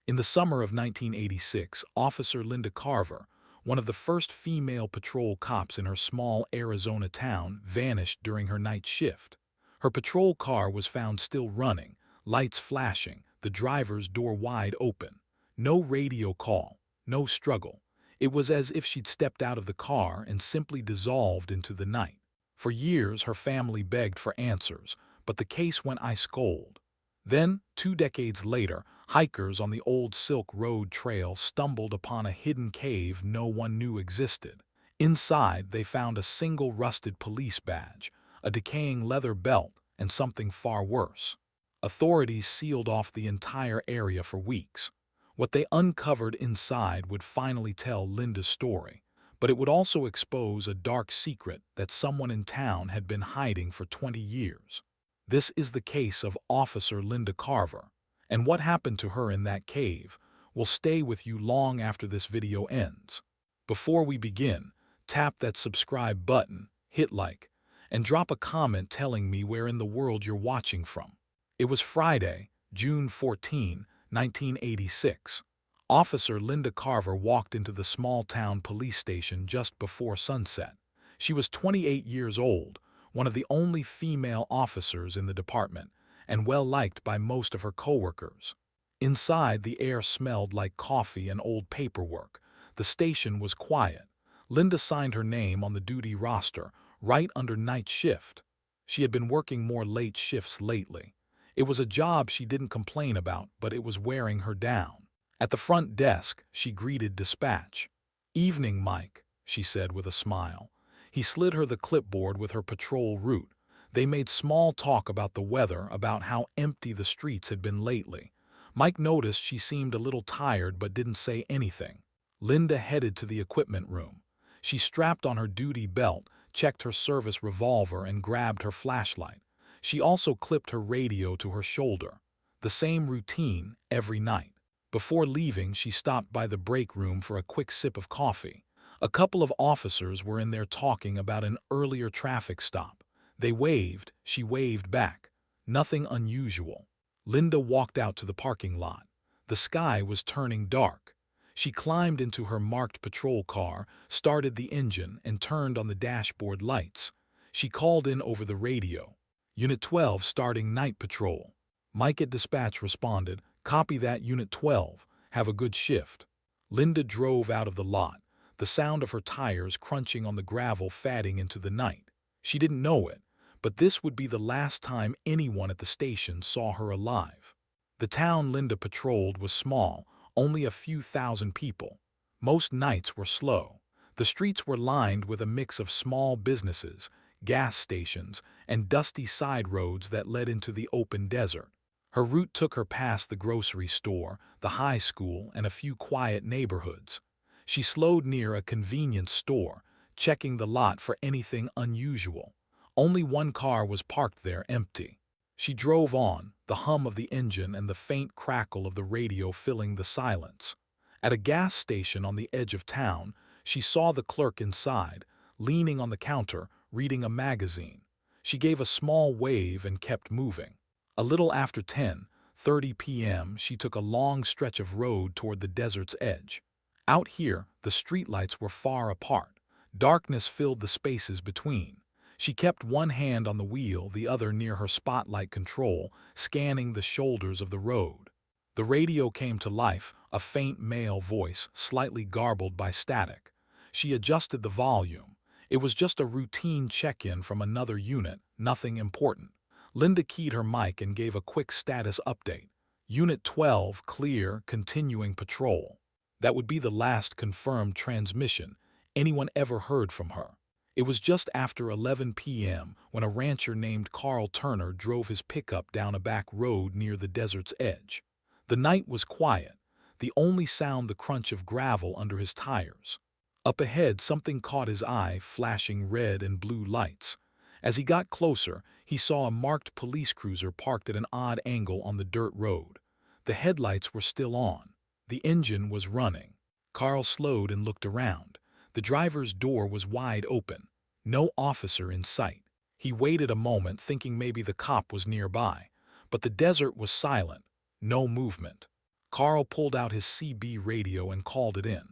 In the summer of 1986, Officer Linda Carver, one of the first female patrol cops in her small Arizona town, vanished during her night shift. Her patrol car was found still running, lights flashing, the driver's door wide open. No radio call, no struggle. It was as if she'd stepped out of the car and simply dissolved into the night. For years, her family begged for answers, but the case went ice cold. Then, 2 decades later, hikers on the old Silk Road Trail stumbled upon a hidden cave no one knew existed. Inside, they found a single rusted police badge, a decaying leather belt, and something far worse. Authorities sealed off the entire area for weeks. What they uncovered inside would finally tell Linda's story, but it would also expose a dark secret that someone in town had been hiding for 20 years. This is the case of Officer Linda Carver, and what happened to her in that cave will stay with you long after this video ends. Before we begin, tap that subscribe button, hit like, and drop a comment telling me where in the world you're watching from. It was Friday, June 14, 1986. Officer Linda Carver walked into the small-town police station just before sunset. She was 28 years old, one of the only female officers in the department, and well-liked by most of her coworkers. Inside, the air smelled like coffee and old paperwork. The station was quiet. Linda signed her name on the duty roster, right under night shift. She had been working more late shifts lately. It was a job she didn't complain about, but it was wearing her down. At the front desk, she greeted dispatch. "Evening, Mike," she said with a smile. He slid her the clipboard with her patrol route. They made small talk about the weather, about how empty the streets had been lately. Mike noticed she seemed a little tired but didn't say anything. Linda headed to the equipment room. She strapped on her duty belt, checked her service revolver, and grabbed her flashlight. She also clipped her radio to her shoulder. The same routine every night. Before leaving, she stopped by the break room for a quick sip of coffee. A couple of officers were in there talking about an earlier traffic stop. They waved, she waved back. Nothing unusual. Linda walked out to the parking lot. The sky was turning dark. She climbed into her marked patrol car, started the engine, and turned on the dashboard lights. She called in over the radio. "Unit 12 starting night patrol." Mike at dispatch responded, "Copy that, Unit 12. Have a good shift." Linda drove out of the lot, the sound of her tires crunching on the gravel fading into the night. She didn't know it, but this would be the last time anyone at the station saw her alive. The town Linda patrolled was small, only a few thousand people. Most nights were slow. The streets were lined with a mix of small businesses, gas stations, and dusty side roads that led into the open desert. Her route took her past the grocery store, the high school, and a few quiet neighborhoods. She slowed near a convenience store, checking the lot for anything unusual. Only one car was parked there, empty. She drove on, the hum of the engine and the faint crackle of the radio filling the silence. At a gas station on the edge of town, she saw the clerk inside, leaning on the counter, reading a magazine. She gave a small wave and kept moving. A little after 10:30 p.m., she took a long stretch of road toward the desert's edge. Out here, the streetlights were far apart. Darkness filled the spaces between. She kept one hand on the wheel, the other near her spotlight control, scanning the shoulders of the road. The radio came to life, a faint male voice, slightly garbled by static. She adjusted the volume. It was just a routine check-in from another unit, nothing important. Linda keyed her mic and gave a quick status update. "Unit 12, clear, continuing patrol." That would be the last confirmed transmission anyone ever heard from her. It was just after 11 p.m. when a rancher named Carl Turner drove his pickup down a back road near the desert's edge. The night was quiet, the only sound the crunch of gravel under his tires. Up ahead, something caught his eye, flashing red and blue lights. As he got closer, he saw a marked police cruiser parked at an odd angle on the dirt road. The headlights were still on. The engine was running. Carl slowed and looked around. The driver's door was wide open. No officer in sight. He waited a moment, thinking maybe the cop was nearby. But the desert was silent. No movement. Carl pulled out his CB radio and called it in.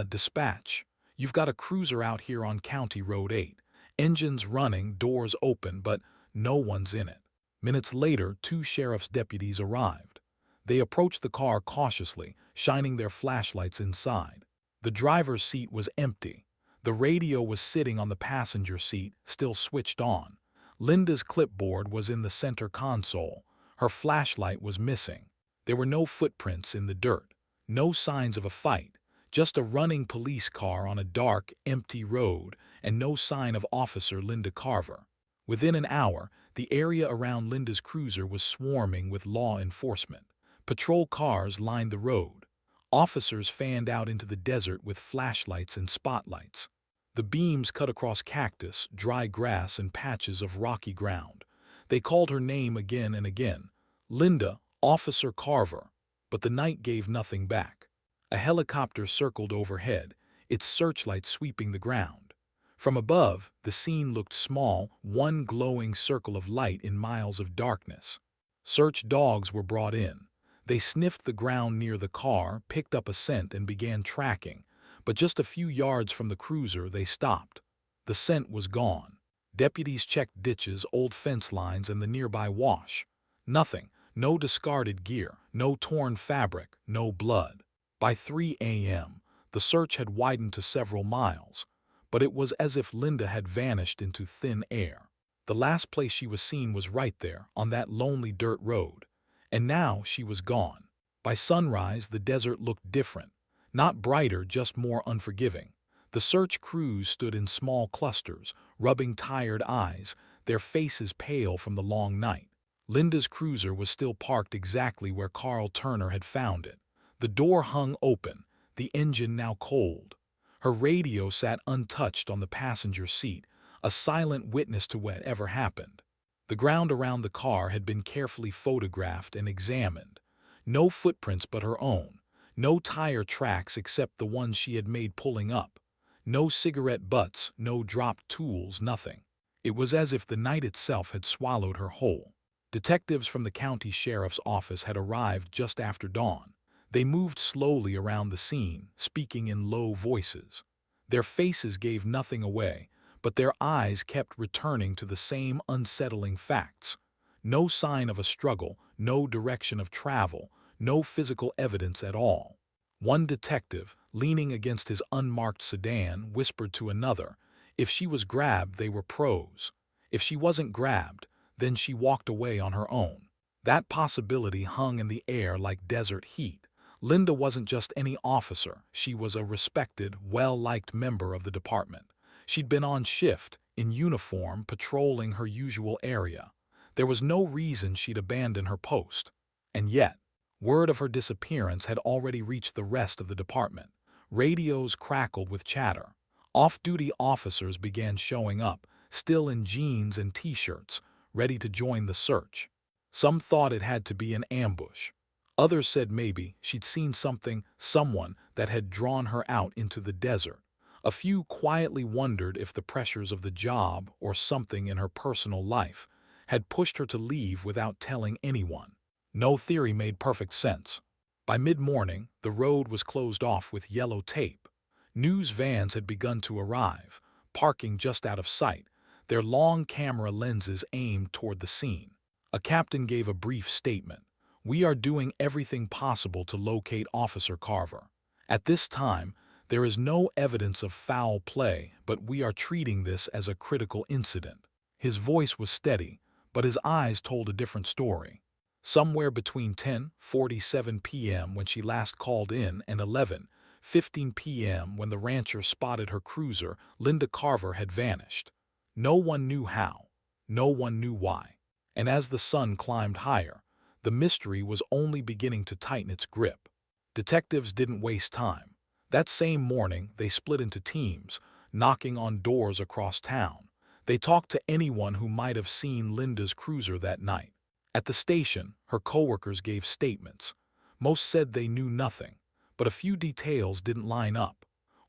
Dispatch. You've got a cruiser out here on County Road 8. Engines running, doors open, but no one's in it. Minutes later, 2 sheriff's deputies arrived. They approached the car cautiously, shining their flashlights inside. The driver's seat was empty. The radio was sitting on the passenger seat, still switched on. Linda's clipboard was in the center console. Her flashlight was missing. There were no footprints in the dirt, no signs of a fight, just a running police car on a dark, empty road, and no sign of Officer Linda Carver. Within an hour, the area around Linda's cruiser was swarming with law enforcement. Patrol cars lined the road. Officers fanned out into the desert with flashlights and spotlights. The beams cut across cactus, dry grass, and patches of rocky ground. They called her name again and again. Linda, Officer Carver. But the night gave nothing back. A helicopter circled overhead, its searchlight sweeping the ground. From above, the scene looked small, one glowing circle of light in miles of darkness. Search dogs were brought in. They sniffed the ground near the car, picked up a scent, and began tracking. But just a few yards from the cruiser, they stopped. The scent was gone. Deputies checked ditches, old fence lines, and the nearby wash. Nothing. No discarded gear, no torn fabric, no blood. By 3 a.m., the search had widened to several miles, but it was as if Linda had vanished into thin air. The last place she was seen was right there, on that lonely dirt road. And now she was gone. By sunrise, the desert looked different. Not brighter, just more unforgiving. The search crews stood in small clusters, rubbing tired eyes, their faces pale from the long night. Linda's cruiser was still parked exactly where Carl Turner had found it. The door hung open, the engine now cold. Her radio sat untouched on the passenger seat, a silent witness to whatever happened. The ground around the car had been carefully photographed and examined. No footprints but her own. No tire tracks except the ones she had made pulling up. No cigarette butts, no dropped tools, nothing. It was as if the night itself had swallowed her whole. Detectives from the county sheriff's office had arrived just after dawn. They moved slowly around the scene, speaking in low voices. Their faces gave nothing away, but their eyes kept returning to the same unsettling facts. No sign of a struggle, no direction of travel, no physical evidence at all. One detective, leaning against his unmarked sedan, whispered to another, if she was grabbed, they were pros. If she wasn't grabbed, then she walked away on her own. That possibility hung in the air like desert heat. Linda wasn't just any officer. She was a respected, well-liked member of the department. She'd been on shift, in uniform, patrolling her usual area. There was no reason she'd abandon her post. And yet, word of her disappearance had already reached the rest of the department. Radios crackled with chatter. Off-duty officers began showing up, still in jeans and t-shirts, ready to join the search. Some thought it had to be an ambush. Others said maybe she'd seen something, someone that had drawn her out into the desert. A few quietly wondered if the pressures of the job or something in her personal life had pushed her to leave without telling anyone. No theory made perfect sense. By mid-morning, the road was closed off with yellow tape. News vans had begun to arrive, parking just out of sight, their long camera lenses aimed toward the scene. A captain gave a brief statement. "We are doing everything possible to locate Officer Carver. At this time, there is no evidence of foul play, but we are treating this as a critical incident." His voice was steady, but his eyes told a different story. Somewhere between 10:47 p.m. when she last called in and 11:15 p.m. when the rancher spotted her cruiser, Linda Carver had vanished. No one knew how. No one knew why. And as the sun climbed higher, the mystery was only beginning to tighten its grip. Detectives didn't waste time. That same morning, they split into teams, knocking on doors across town. They talked to anyone who might have seen Linda's cruiser that night. At the station, her coworkers gave statements. Most said they knew nothing, but a few details didn't line up.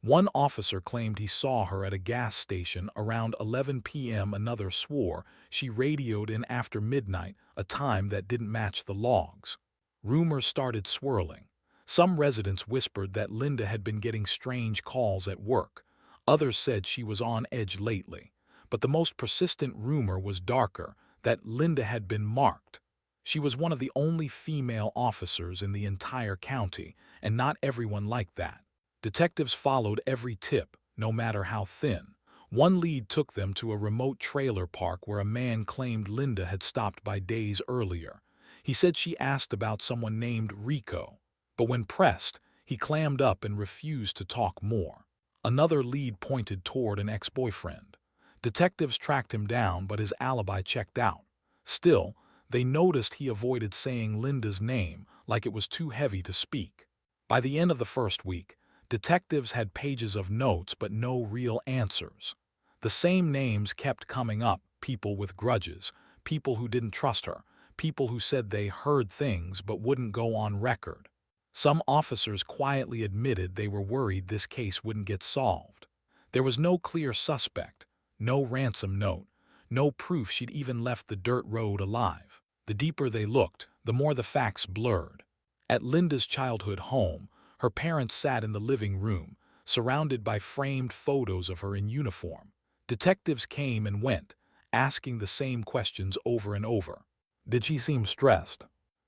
One officer claimed he saw her at a gas station around 11 p.m. Another swore she radioed in after midnight, a time that didn't match the logs. Rumors started swirling. Some residents whispered that Linda had been getting strange calls at work. Others said she was on edge lately. But the most persistent rumor was darker, that Linda had been marked. She was one of the only female officers in the entire county, and not everyone liked that. Detectives followed every tip, no matter how thin. One lead took them to a remote trailer park where a man claimed Linda had stopped by days earlier. He said she asked about someone named Rico, but when pressed, he clammed up and refused to talk more. Another lead pointed toward an ex-boyfriend. Detectives tracked him down, but his alibi checked out. Still, they noticed he avoided saying Linda's name, like it was too heavy to speak. By the end of the first week, detectives had pages of notes but no real answers. The same names kept coming up: people with grudges, people who didn't trust her, people who said they heard things but wouldn't go on record. Some officers quietly admitted they were worried this case wouldn't get solved. There was no clear suspect, no ransom note, no proof she'd even left the dirt road alive. The deeper they looked, the more the facts blurred. At Linda's childhood home, her parents sat in the living room, surrounded by framed photos of her in uniform. Detectives came and went, asking the same questions over and over. Did she seem stressed?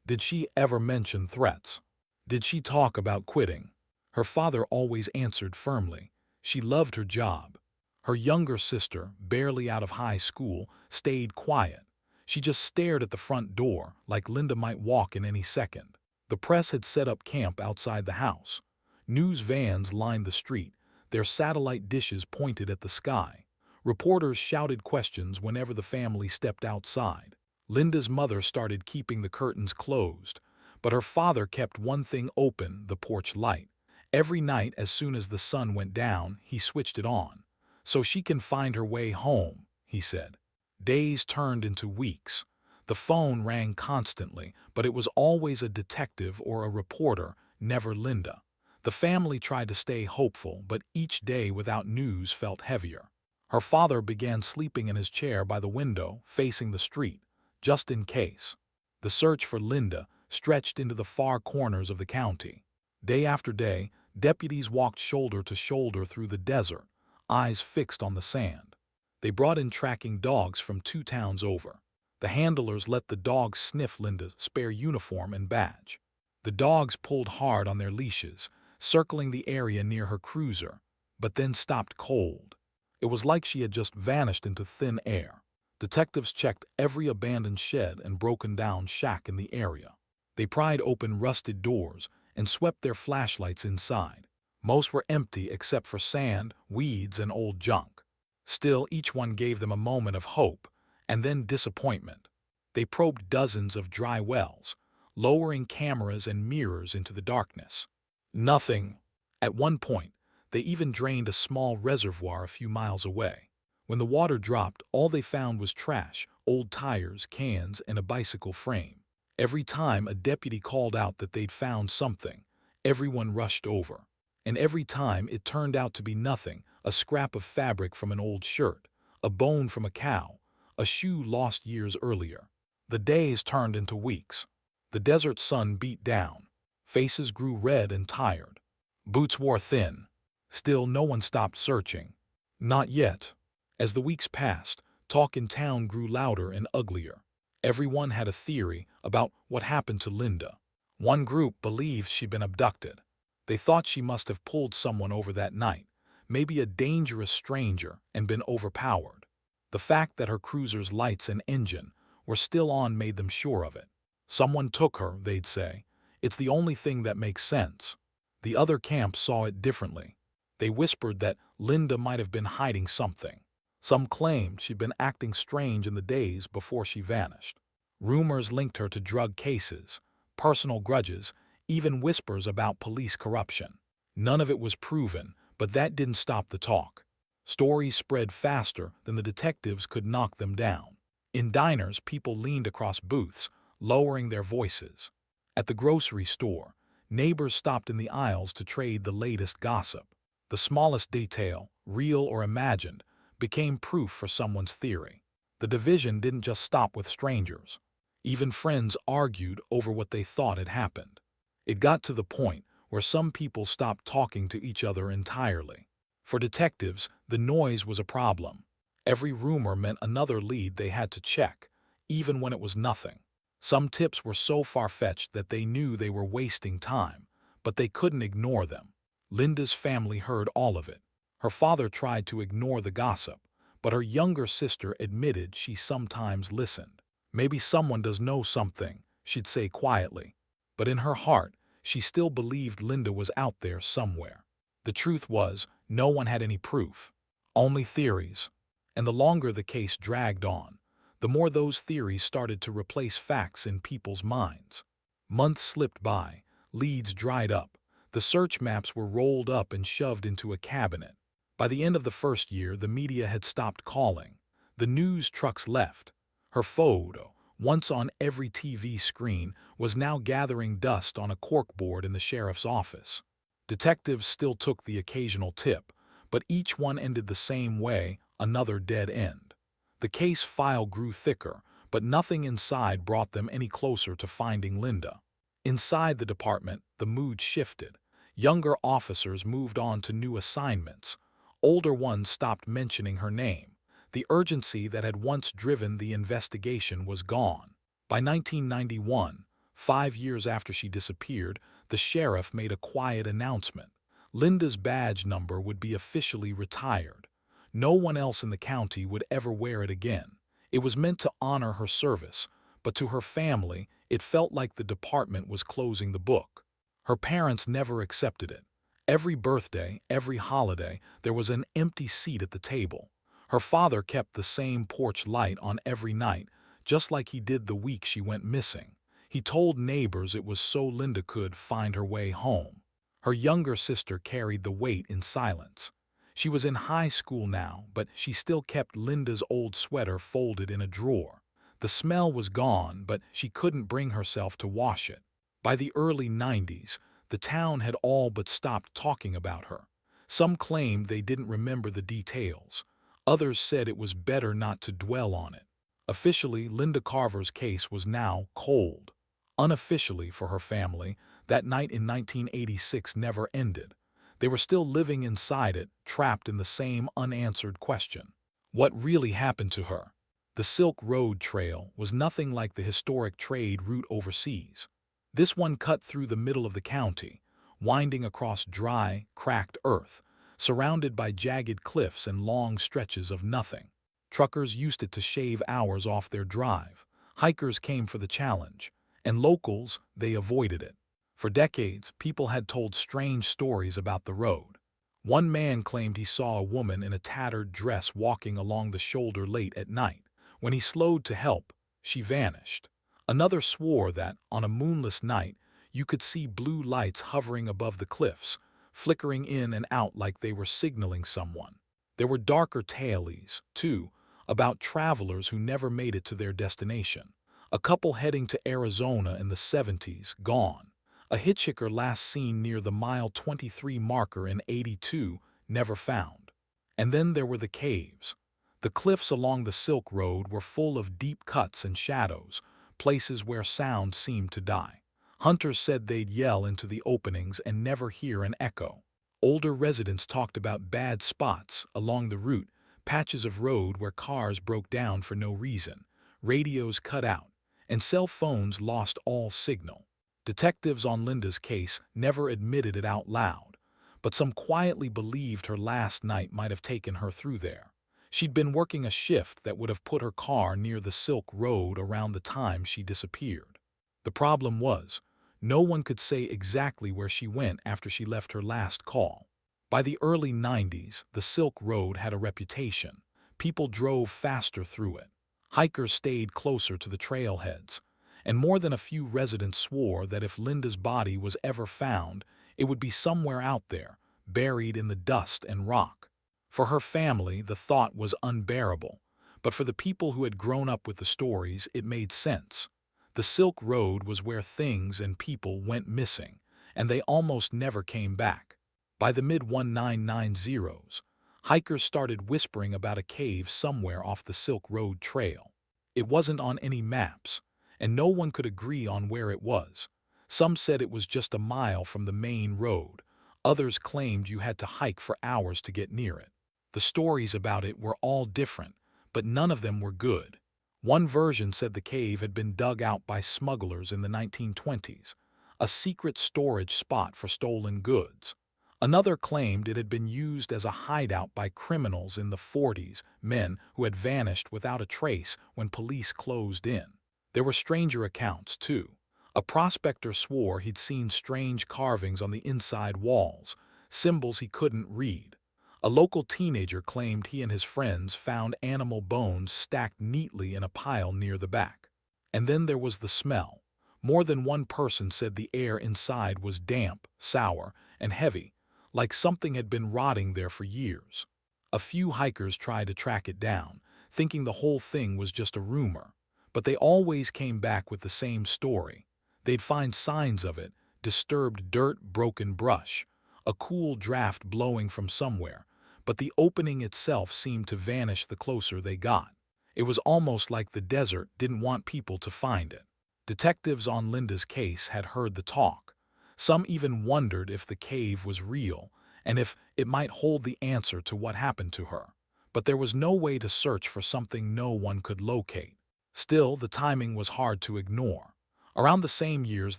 Did she ever mention threats? Did she talk about quitting? Her father always answered firmly. She loved her job. Her younger sister, barely out of high school, stayed quiet. She just stared at the front door, like Linda might walk in any second. The press had set up camp outside the house. News vans lined the street, their satellite dishes pointed at the sky. Reporters shouted questions whenever the family stepped outside. Linda's mother started keeping the curtains closed, but her father kept one thing open: the porch light. Every night, as soon as the sun went down, he switched it on. "So she can find her way home," he said. Days turned into weeks. The phone rang constantly, but it was always a detective or a reporter, never Linda. The family tried to stay hopeful, but each day without news felt heavier. Her father began sleeping in his chair by the window, facing the street, just in case. The search for Linda stretched into the far corners of the county. Day after day, deputies walked shoulder to shoulder through the desert, eyes fixed on the sand. They brought in tracking dogs from 2 towns over. The handlers let the dogs sniff Linda's spare uniform and badge. The dogs pulled hard on their leashes, circling the area near her cruiser, but then stopped cold. It was like she had just vanished into thin air. Detectives checked every abandoned shed and broken down shack in the area. They pried open rusted doors and swept their flashlights inside. Most were empty except for sand, weeds, and old junk. Still, each one gave them a moment of hope, and then disappointment. They probed dozens of dry wells, lowering cameras and mirrors into the darkness. Nothing. At one point, they even drained a small reservoir a few miles away. When the water dropped, all they found was trash, old tires, cans, and a bicycle frame. Every time a deputy called out that they'd found something, everyone rushed over. And every time it turned out to be nothing: a scrap of fabric from an old shirt, a bone from a cow, a shoe lost years earlier. The days turned into weeks. The desert sun beat down. Faces grew red and tired. Boots wore thin. Still, no one stopped searching. Not yet. As the weeks passed, talk in town grew louder and uglier. Everyone had a theory about what happened to Linda. One group believed she'd been abducted. They thought she must have pulled someone over that night, maybe a dangerous stranger, and been overpowered. The fact that her cruiser's lights and engine were still on made them sure of it. "Someone took her," they'd say. "It's the only thing that makes sense." The other camp saw it differently. They whispered that Linda might have been hiding something. Some claimed she'd been acting strange in the days before she vanished. Rumors linked her to drug cases, personal grudges, even whispers about police corruption. None of it was proven, but that didn't stop the talk. Stories spread faster than the detectives could knock them down. In diners, people leaned across booths, lowering their voices. At the grocery store, neighbors stopped in the aisles to trade the latest gossip. The smallest detail, real or imagined, became proof for someone's theory. The division didn't just stop with strangers. Even friends argued over what they thought had happened. It got to the point where some people stopped talking to each other entirely. For detectives, the noise was a problem. Every rumor meant another lead they had to check, even when it was nothing. Some tips were so far-fetched that they knew they were wasting time, but they couldn't ignore them. Linda's family heard all of it. Her father tried to ignore the gossip, but her younger sister admitted she sometimes listened. "Maybe someone does know something," she'd say quietly. But in her heart, she still believed Linda was out there somewhere. The truth was, no one had any proof, only theories. And the longer the case dragged on, the more those theories started to replace facts in people's minds. Months slipped by, leads dried up, the search maps were rolled up and shoved into a cabinet. By the end of the first year, the media had stopped calling. The news trucks left. Her photo, once on every TV screen, was now gathering dust on a corkboard in the sheriff's office. Detectives still took the occasional tip, but each one ended the same way, another dead end. The case file grew thicker, but nothing inside brought them any closer to finding Linda. Inside the department, the mood shifted. Younger officers moved on to new assignments. Older ones stopped mentioning her name. The urgency that had once driven the investigation was gone. By 1991, 5 years after she disappeared, the sheriff made a quiet announcement. Linda's badge number would be officially retired. No one else in the county would ever wear it again. It was meant to honor her service, but to her family, it felt like the department was closing the book. Her parents never accepted it. Every birthday, every holiday, there was an empty seat at the table. Her father kept the same porch light on every night, just like he did the week she went missing. He told neighbors it was so Linda could find her way home. Her younger sister carried the weight in silence. She was in high school now, but she still kept Linda's old sweater folded in a drawer. The smell was gone, but she couldn't bring herself to wash it. By the early 90s, the town had all but stopped talking about her. Some claimed they didn't remember the details. Others said it was better not to dwell on it. Officially, Linda Carver's case was now cold. Unofficially, for her family, that night in 1986 never ended. They were still living inside it, trapped in the same unanswered question. What really happened to her? The Silk Road Trail was nothing like the historic trade route overseas. This one cut through the middle of the county, winding across dry, cracked earth, surrounded by jagged cliffs and long stretches of nothing. Truckers used it to shave hours off their drive. Hikers came for the challenge, and locals, they avoided it. For decades, people had told strange stories about the road. One man claimed he saw a woman in a tattered dress walking along the shoulder late at night. When he slowed to help, she vanished. Another swore that, on a moonless night, you could see blue lights hovering above the cliffs, flickering in and out like they were signaling someone. There were darker tales, too, about travelers who never made it to their destination. A couple heading to Arizona in the 70s, gone. A hitchhiker last seen near the mile 23 marker in 82, never found. And then there were the caves. The cliffs along the Silk Road were full of deep cuts and shadows, places where sound seemed to die. Hunters said they'd yell into the openings and never hear an echo. Older residents talked about bad spots along the route, patches of road where cars broke down for no reason, radios cut out, and cell phones lost all signal. Detectives on Linda's case never admitted it out loud, but some quietly believed her last night might have taken her through there. She'd been working a shift that would have put her car near the Silk Road around the time she disappeared. The problem was, no one could say exactly where she went after she left her last call. By the early 90s, the Silk Road had a reputation. People drove faster through it. Hikers stayed closer to the trailheads. And more than a few residents swore that if Linda's body was ever found, it would be somewhere out there, buried in the dust and rock. For her family, the thought was unbearable, but for the people who had grown up with the stories, it made sense. The Silk Road was where things and people went missing, and they almost never came back. By the mid-1990s, hikers started whispering about a cave somewhere off the Silk Road Trail. It wasn't on any maps, and no one could agree on where it was. Some said it was just a mile from the main road. Others claimed you had to hike for hours to get near it. The stories about it were all different, but none of them were good. One version said the cave had been dug out by smugglers in the 1920s, a secret storage spot for stolen goods. Another claimed it had been used as a hideout by criminals in the 40s, men who had vanished without a trace when police closed in. There were stranger accounts, too. A prospector swore he'd seen strange carvings on the inside walls, symbols he couldn't read. A local teenager claimed he and his friends found animal bones stacked neatly in a pile near the back. And then there was the smell. More than one person said the air inside was damp, sour, and heavy, like something had been rotting there for years. A few hikers tried to track it down, thinking the whole thing was just a rumor, but they always came back with the same story. They'd find signs of it: disturbed dirt, broken brush, a cool draft blowing from somewhere, but the opening itself seemed to vanish the closer they got. It was almost like the desert didn't want people to find it. Detectives on Linda's case had heard the talk. Some even wondered if the cave was real and if it might hold the answer to what happened to her. But there was no way to search for something no one could locate. Still, the timing was hard to ignore. Around the same years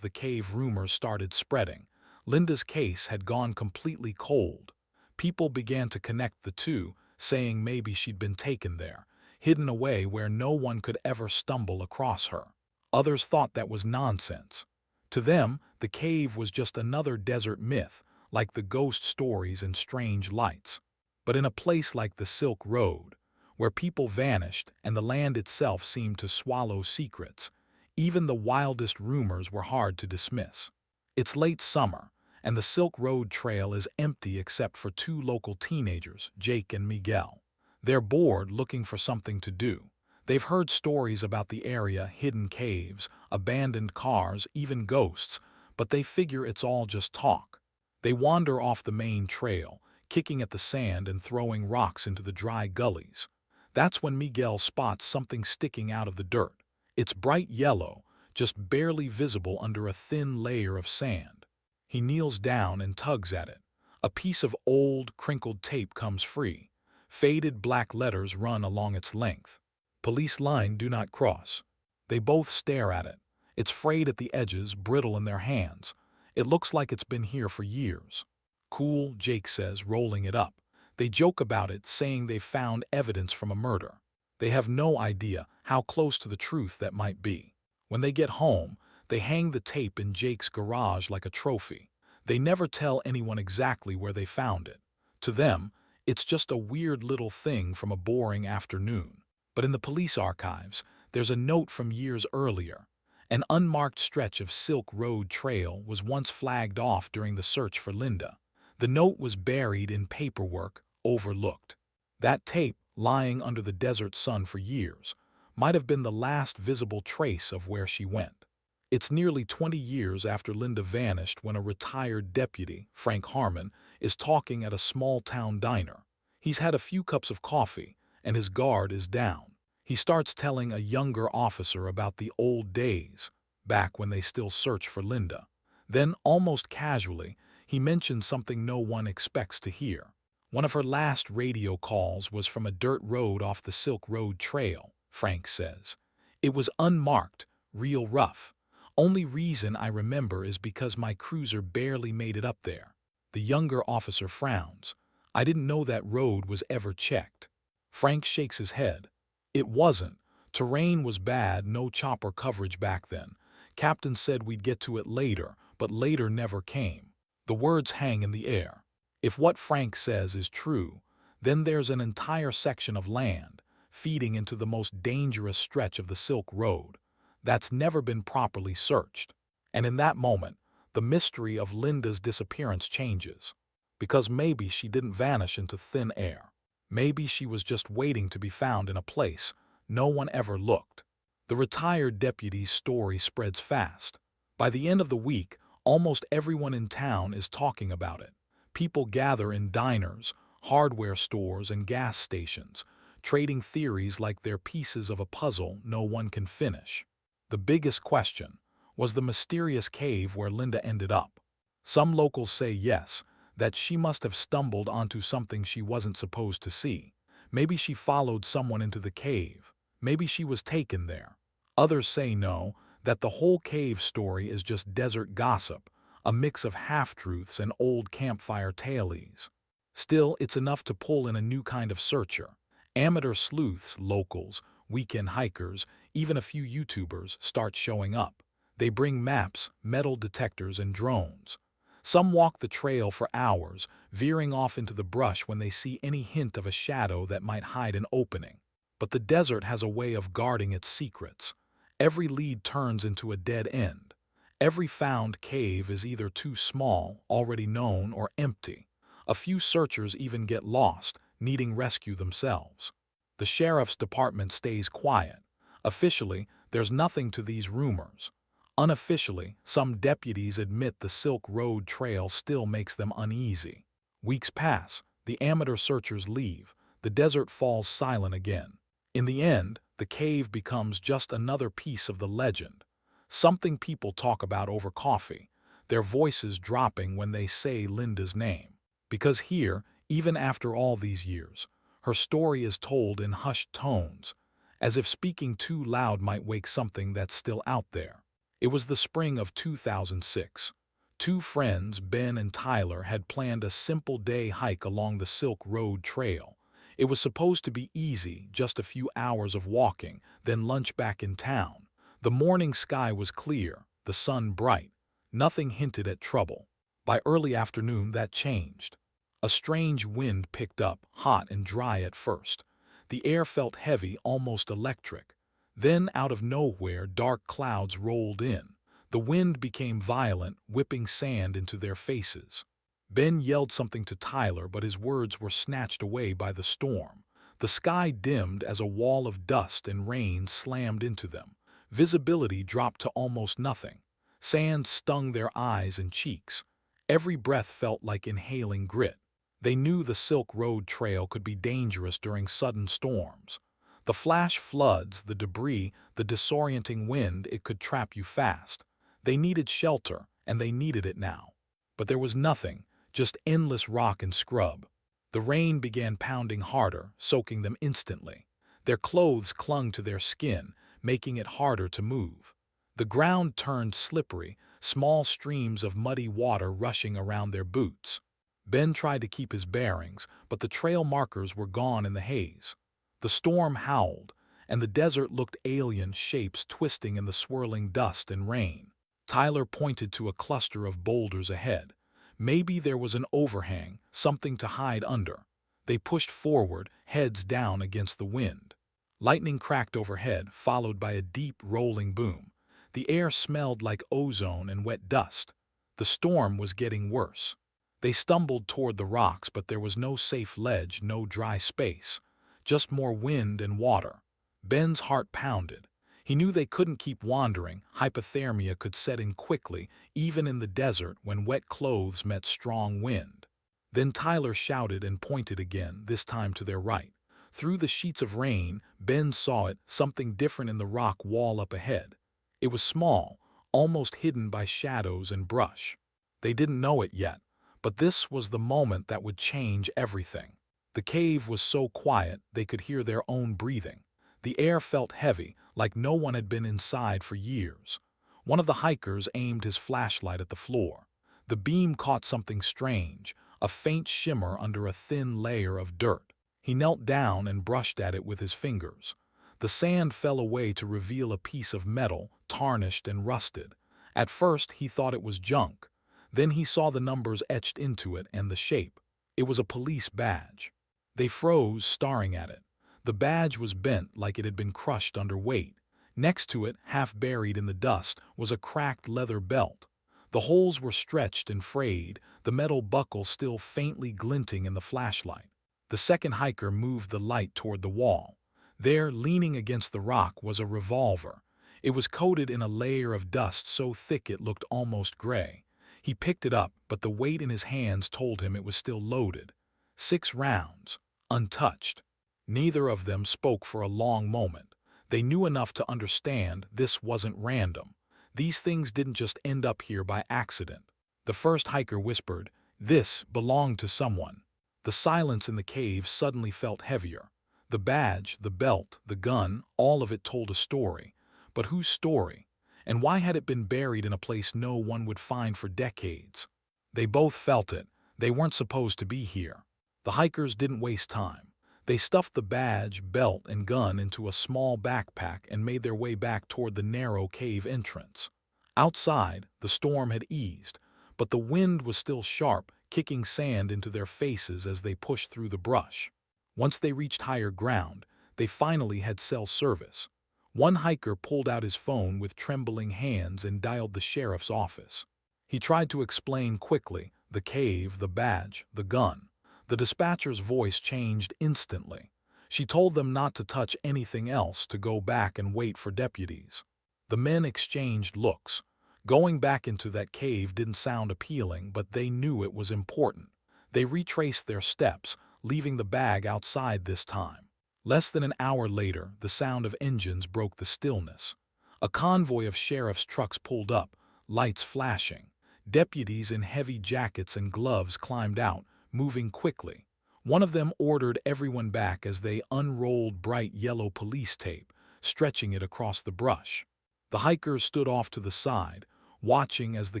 the cave rumors started spreading. Linda's case had gone completely cold. People began to connect the two, saying maybe she'd been taken there, hidden away where no one could ever stumble across her. Others thought that was nonsense. To them, the cave was just another desert myth, like the ghost stories and strange lights. But in a place like the Silk Road, where people vanished and the land itself seemed to swallow secrets, even the wildest rumors were hard to dismiss. It's late summer, and the Silk Road Trail is empty except for two local teenagers, Jake and Miguel. They're bored, looking for something to do. They've heard stories about the area: hidden caves, abandoned cars, even ghosts, but they figure it's all just talk. They wander off the main trail, kicking at the sand and throwing rocks into the dry gullies. That's when Miguel spots something sticking out of the dirt. It's bright yellow, just barely visible under a thin layer of sand. He kneels down and tugs at it. A piece of old, crinkled tape comes free. Faded black letters run along its length. "Police line, do not cross." They both stare at it. It's frayed at the edges, brittle in their hands. It looks like it's been here for years. "Cool," Jake says, rolling it up. They joke about it, saying they've found evidence from a murder. They have no idea how close to the truth that might be. When they get home, they hang the tape in Jake's garage like a trophy. They never tell anyone exactly where they found it. To them, it's just a weird little thing from a boring afternoon. But in the police archives, there's a note from years earlier. An unmarked stretch of Silk Road Trail was once flagged off during the search for Linda. The note was buried in paperwork, overlooked. That tape, lying under the desert sun for years, might have been the last visible trace of where she went. It's nearly 20 years after Linda vanished when a retired deputy, Frank Harmon, is talking at a small-town diner. He's had a few cups of coffee, and his guard is down. He starts telling a younger officer about the old days, back when they still searched for Linda. Then, almost casually, he mentions something no one expects to hear. One of her last radio calls was from a dirt road off the Silk Road Trail, Frank says. It was unmarked, real rough. Only reason I remember is because my cruiser barely made it up there. The younger officer frowns. I didn't know that road was ever checked. Frank shakes his head. It wasn't. Terrain was bad, no chopper coverage back then. Captain said we'd get to it later, but later never came. The words hang in the air. If what Frank says is true, then there's an entire section of land, feeding into the most dangerous stretch of the Silk Road, that's never been properly searched. And in that moment, the mystery of Linda's disappearance changes. Because maybe she didn't vanish into thin air. Maybe she was just waiting to be found in a place no one ever looked. The retired deputy's story spreads fast. By the end of the week, almost everyone in town is talking about it. People gather in diners, hardware stores, and gas stations, trading theories like they're pieces of a puzzle no one can finish. The biggest question was the mysterious cave where Linda ended up. Some locals say yes, that she must have stumbled onto something she wasn't supposed to see. Maybe she followed someone into the cave. Maybe she was taken there. Others say no, that the whole cave story is just desert gossip, a mix of half-truths and old campfire tales. Still, it's enough to pull in a new kind of searcher. Amateur sleuths, locals, weekend hikers, even a few YouTubers start showing up. They bring maps, metal detectors, and drones. Some walk the trail for hours, veering off into the brush when they see any hint of a shadow that might hide an opening. But the desert has a way of guarding its secrets. Every lead turns into a dead end. Every found cave is either too small, already known, or empty. A few searchers even get lost, needing rescue themselves. The sheriff's department stays quiet. Officially, there's nothing to these rumors. Unofficially, some deputies admit the Silk Road Trail still makes them uneasy. Weeks pass, the amateur searchers leave, the desert falls silent again. In the end, the cave becomes just another piece of the legend. Something people talk about over coffee, their voices dropping when they say Linda's name. Because here, even after all these years, her story is told in hushed tones, as if speaking too loud might wake something that's still out there. It was the spring of 2006. Two friends, Ben and Tyler, had planned a simple day hike along the Silk Road Trail. It was supposed to be easy, just a few hours of walking, then lunch back in town. The morning sky was clear, the sun bright. Nothing hinted at trouble. By early afternoon, that changed. A strange wind picked up, hot and dry at first. The air felt heavy, almost electric. Then, out of nowhere, dark clouds rolled in. The wind became violent, whipping sand into their faces. Ben yelled something to Tyler, but his words were snatched away by the storm. The sky dimmed as a wall of dust and rain slammed into them. Visibility dropped to almost nothing. Sand stung their eyes and cheeks. Every breath felt like inhaling grit. They knew the Silk Road Trail could be dangerous during sudden storms. The flash floods, the debris, the disorienting wind, it could trap you fast. They needed shelter, and they needed it now. But there was nothing, just endless rock and scrub. The rain began pounding harder, soaking them instantly. Their clothes clung to their skin, making it harder to move. The ground turned slippery, small streams of muddy water rushing around their boots. Ben tried to keep his bearings, but the trail markers were gone in the haze. The storm howled, and the desert looked alien, shapes twisting in the swirling dust and rain. Tyler pointed to a cluster of boulders ahead. Maybe there was an overhang, something to hide under. They pushed forward, heads down against the wind. Lightning cracked overhead, followed by a deep, rolling boom. The air smelled like ozone and wet dust. The storm was getting worse. They stumbled toward the rocks, but there was no safe ledge, no dry space. Just more wind and water. Ben's heart pounded. He knew they couldn't keep wandering. Hypothermia could set in quickly, even in the desert when wet clothes met strong wind. Then Tyler shouted and pointed again, this time to their right. Through the sheets of rain, Ben saw it, something different in the rock wall up ahead. It was small, almost hidden by shadows and brush. They didn't know it yet, but this was the moment that would change everything. The cave was so quiet they could hear their own breathing. The air felt heavy, like no one had been inside for years. One of the hikers aimed his flashlight at the floor. The beam caught something strange, a faint shimmer under a thin layer of dirt. He knelt down and brushed at it with his fingers. The sand fell away to reveal a piece of metal, tarnished and rusted. At first he thought it was junk. Then he saw the numbers etched into it and the shape. It was a police badge. They froze, staring at it. The badge was bent like it had been crushed under weight. Next to it, half buried in the dust, was a cracked leather belt. The holes were stretched and frayed, the metal buckle still faintly glinting in the flashlight. The second hiker moved the light toward the wall. There, leaning against the rock, was a revolver. It was coated in a layer of dust so thick it looked almost gray. He picked it up, but the weight in his hands told him it was still loaded. 6 rounds, untouched. Neither of them spoke for a long moment. They knew enough to understand this wasn't random. These things didn't just end up here by accident. The first hiker whispered, "This belonged to someone." The silence in the cave suddenly felt heavier. The badge, the belt, the gun, all of it told a story. But whose story? And why had it been buried in a place no one would find for decades? They both felt it. They weren't supposed to be here. The hikers didn't waste time. They stuffed the badge, belt, and gun into a small backpack and made their way back toward the narrow cave entrance. Outside, the storm had eased, but the wind was still sharp, kicking sand into their faces as they pushed through the brush. Once they reached higher ground, they finally had cell service. One hiker pulled out his phone with trembling hands and dialed the sheriff's office. He tried to explain quickly, the cave, the badge, the gun. The dispatcher's voice changed instantly. She told them not to touch anything else, to go back and wait for deputies. The men exchanged looks. Going back into that cave didn't sound appealing, but they knew it was important. They retraced their steps, leaving the bag outside this time. Less than an hour later, the sound of engines broke the stillness. A convoy of sheriff's trucks pulled up, lights flashing. Deputies in heavy jackets and gloves climbed out, moving quickly. One of them ordered everyone back as they unrolled bright yellow police tape, stretching it across the brush. The hikers stood off to the side, watching as the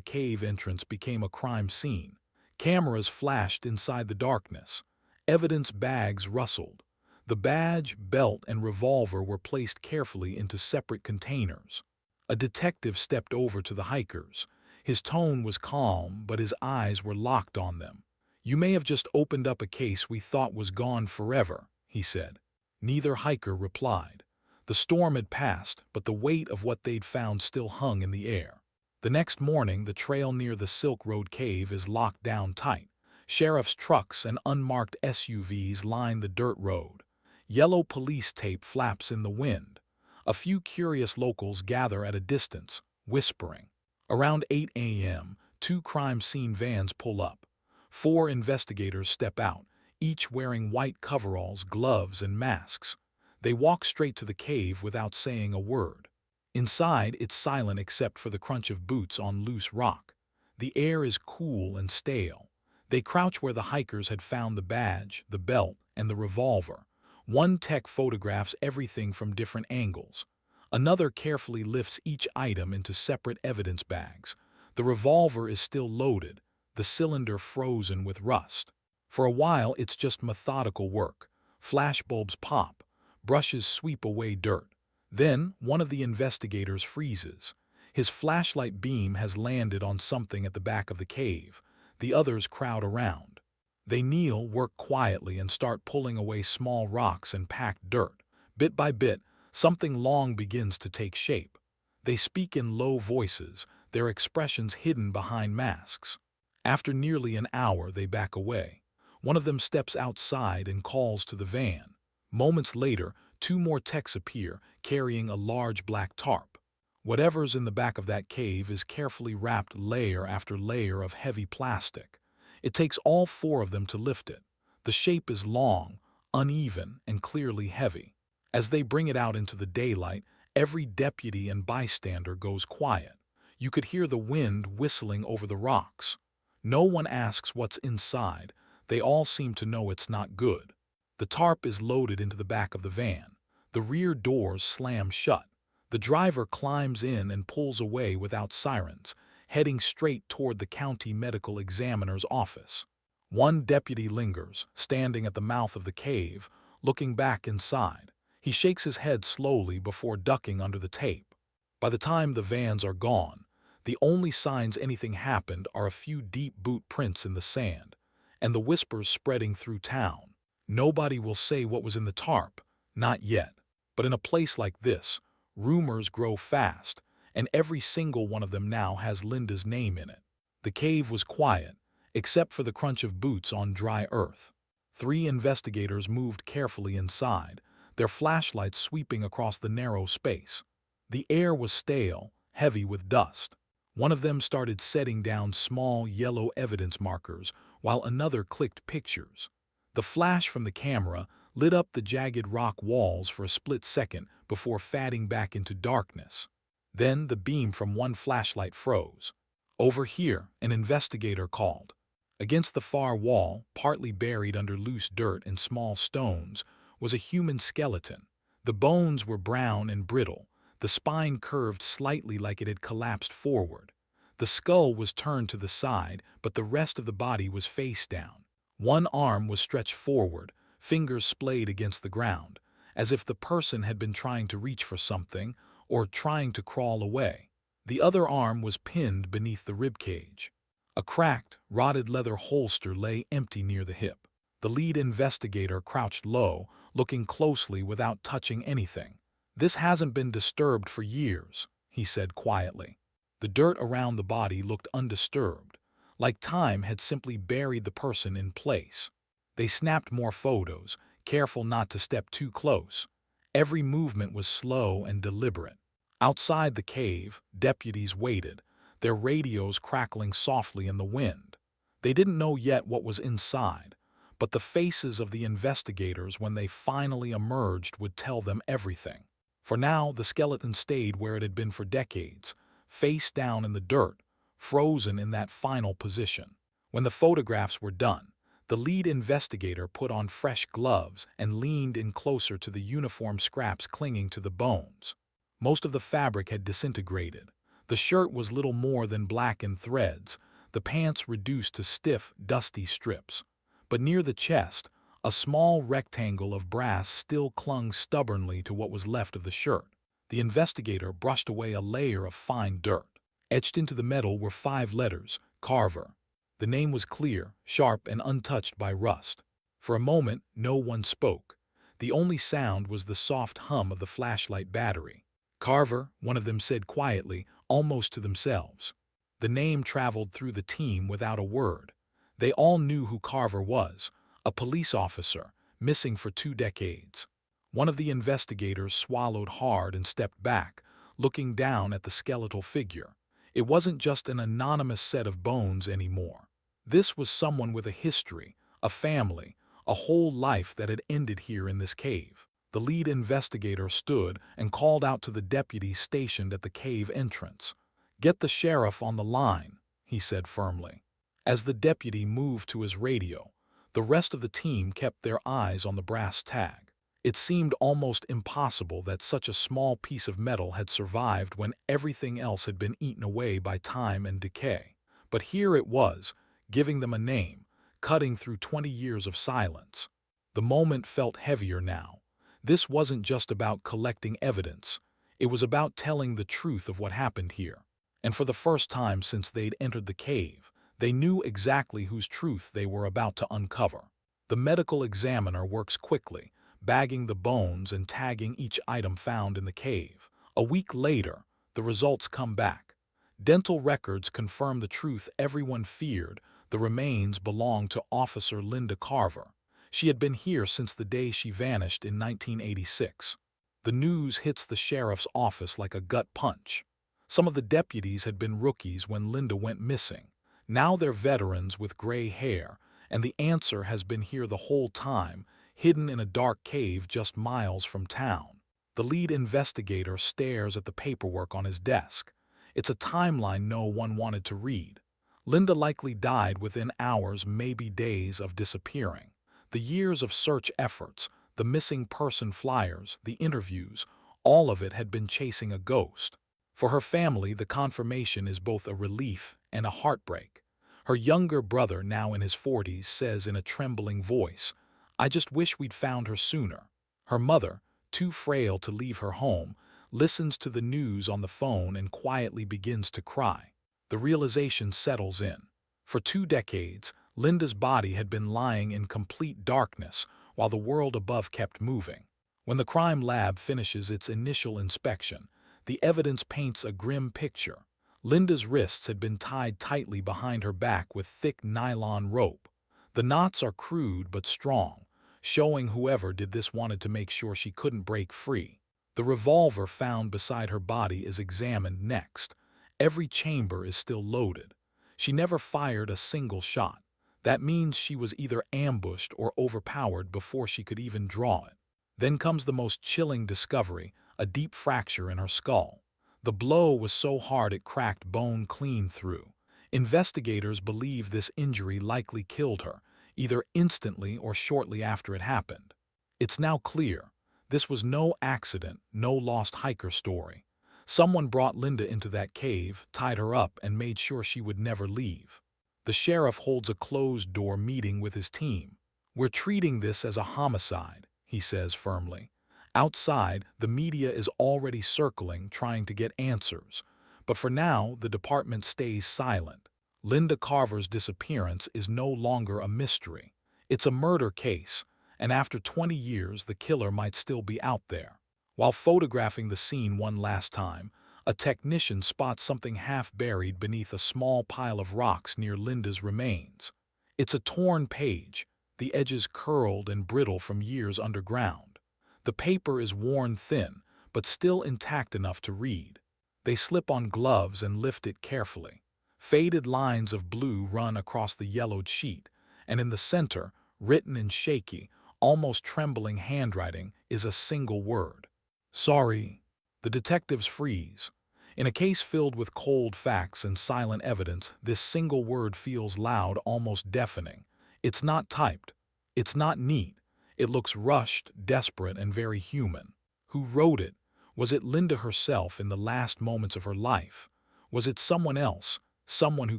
cave entrance became a crime scene. Cameras flashed inside the darkness. Evidence bags rustled. The badge, belt, and revolver were placed carefully into separate containers. A detective stepped over to the hikers. His tone was calm, but his eyes were locked on them. "You may have just opened up a case we thought was gone forever," he said. Neither hiker replied. The storm had passed, but the weight of what they'd found still hung in the air. The next morning, the trail near the Silk Road Cave is locked down tight. Sheriff's trucks and unmarked SUVs line the dirt road. Yellow police tape flaps in the wind. A few curious locals gather at a distance, whispering. Around 8 a.m., two crime scene vans pull up. 4 investigators step out, each wearing white coveralls, gloves, and masks. They walk straight to the cave without saying a word. Inside, it's silent except for the crunch of boots on loose rock. The air is cool and stale. They crouch where the hikers had found the badge, the belt, and the revolver. One tech photographs everything from different angles. Another carefully lifts each item into separate evidence bags. The revolver is still loaded, the cylinder frozen with rust. For a while, it's just methodical work. Flashbulbs pop. Brushes sweep away dirt. Then, one of the investigators freezes. His flashlight beam has landed on something at the back of the cave. The others crowd around. They kneel, work quietly, and start pulling away small rocks and packed dirt. Bit by bit, something long begins to take shape. They speak in low voices, their expressions hidden behind masks. After nearly an hour, they back away. One of them steps outside and calls to the van. Moments later, 2 more techs appear, carrying a large black tarp. Whatever's in the back of that cave is carefully wrapped layer after layer of heavy plastic. It takes all 4 of them to lift it. The shape is long, uneven, and clearly heavy. As they bring it out into the daylight, every deputy and bystander goes quiet. You could hear the wind whistling over the rocks. No one asks what's inside. They all seem to know it's not good. The tarp is loaded into the back of the van. The rear doors slam shut. The driver climbs in and pulls away without sirens, heading straight toward the county medical examiner's office. One deputy lingers, standing at the mouth of the cave, looking back inside. He shakes his head slowly before ducking under the tape. By the time the vans are gone, the only signs anything happened are a few deep boot prints in the sand, and the whispers spreading through town. Nobody will say what was in the tarp, not yet. But in a place like this, rumors grow fast, and every single one of them now has Linda's name in it. The cave was quiet, except for the crunch of boots on dry earth. 3 investigators moved carefully inside, their flashlights sweeping across the narrow space. The air was stale, heavy with dust. One of them started setting down small yellow evidence markers, while another clicked pictures. The flash from the camera lit up the jagged rock walls for a split second before fading back into darkness. Then the beam from one flashlight froze. "Over here," an investigator called. Against the far wall, partly buried under loose dirt and small stones, was a human skeleton. The bones were brown and brittle, the spine curved slightly like it had collapsed forward. The skull was turned to the side, but the rest of the body was face down. One arm was stretched forward, fingers splayed against the ground, as if the person had been trying to reach for something or trying to crawl away. The other arm was pinned beneath the ribcage. A cracked, rotted leather holster lay empty near the hip. The lead investigator crouched low, looking closely without touching anything. "This hasn't been disturbed for years," he said quietly. The dirt around the body looked undisturbed, like time had simply buried the person in place. They snapped more photos, careful not to step too close. Every movement was slow and deliberate. Outside the cave, deputies waited, their radios crackling softly in the wind. They didn't know yet what was inside, but the faces of the investigators when they finally emerged would tell them everything. For now, the skeleton stayed where it had been for decades, face down in the dirt, frozen in that final position. When the photographs were done, the lead investigator put on fresh gloves and leaned in closer to the uniform scraps clinging to the bones. Most of the fabric had disintegrated. The shirt was little more than blackened threads, the pants reduced to stiff, dusty strips. But near the chest, a small rectangle of brass still clung stubbornly to what was left of the shirt. The investigator brushed away a layer of fine dirt. Etched into the metal were 5 letters, Carver. The name was clear, sharp, and untouched by rust. For a moment, no one spoke. The only sound was the soft hum of the flashlight battery. "Carver," one of them said quietly, almost to themselves. The name traveled through the team without a word. They all knew who Carver was, a police officer, missing for 2 decades. One of the investigators swallowed hard and stepped back, looking down at the skeletal figure. It wasn't just an anonymous set of bones anymore. This was someone with a history, a family, a whole life that had ended here in this cave. The lead investigator stood and called out to the deputies stationed at the cave entrance. "Get the sheriff on the line," he said firmly. As the deputy moved to his radio, the rest of the team kept their eyes on the brass tag. It seemed almost impossible that such a small piece of metal had survived when everything else had been eaten away by time and decay. But here it was, giving them a name, cutting through 20 years of silence. The moment felt heavier now. This wasn't just about collecting evidence. It was about telling the truth of what happened here. And for the first time since they'd entered the cave, they knew exactly whose truth they were about to uncover. The medical examiner works quickly, bagging the bones and tagging each item found in the cave. A week later, the results come back. Dental records confirm the truth everyone feared: the remains belonged to Officer Linda Carver. She had been here since the day she vanished in 1986. The news hits the sheriff's office like a gut punch. Some of the deputies had been rookies when Linda went missing. Now they're veterans with gray hair, and the answer has been here the whole time, hidden in a dark cave just miles from town. The lead investigator stares at the paperwork on his desk. It's a timeline no one wanted to read. Linda likely died within hours, maybe days, of disappearing. The years of search efforts, the missing person flyers, the interviews, all of it had been chasing a ghost. For her family, the confirmation is both a relief and a heartbreak. Her younger brother, now in his 40s, says in a trembling voice, "I just wish we'd found her sooner." Her mother, too frail to leave her home, listens to the news on the phone and quietly begins to cry. The realization settles in. For 2 decades, Linda's body had been lying in complete darkness while the world above kept moving. When the crime lab finishes its initial inspection, the evidence paints a grim picture. Linda's wrists had been tied tightly behind her back with thick nylon rope. The knots are crude but strong, showing whoever did this wanted to make sure she couldn't break free. The revolver found beside her body is examined next. Every chamber is still loaded. She never fired a single shot. That means she was either ambushed or overpowered before she could even draw it. Then comes the most chilling discovery: a deep fracture in her skull. The blow was so hard it cracked bone clean through. Investigators believe this injury likely killed her, either instantly or shortly after it happened. It's now clear, this was no accident, no lost hiker story. Someone brought Linda into that cave, tied her up, and made sure she would never leave. The sheriff holds a closed-door meeting with his team. "We're treating this as a homicide," he says firmly. Outside, the media is already circling, trying to get answers. But for now, the department stays silent. Linda Carver's disappearance is no longer a mystery. It's a murder case, and after 20 years, the killer might still be out there. While photographing the scene one last time, a technician spots something half buried beneath a small pile of rocks near Linda's remains. It's a torn page, the edges curled and brittle from years underground. The paper is worn thin, but still intact enough to read. They slip on gloves and lift it carefully. Faded lines of blue run across the yellowed sheet, and in the center, written in shaky, almost trembling handwriting, is a single word. "Sorry." The detectives freeze. In a case filled with cold facts and silent evidence, this single word feels loud, almost deafening. It's not typed. It's not neat. It looks rushed, desperate, and very human. Who wrote it? Was it Linda herself in the last moments of her life? Was it someone else, someone who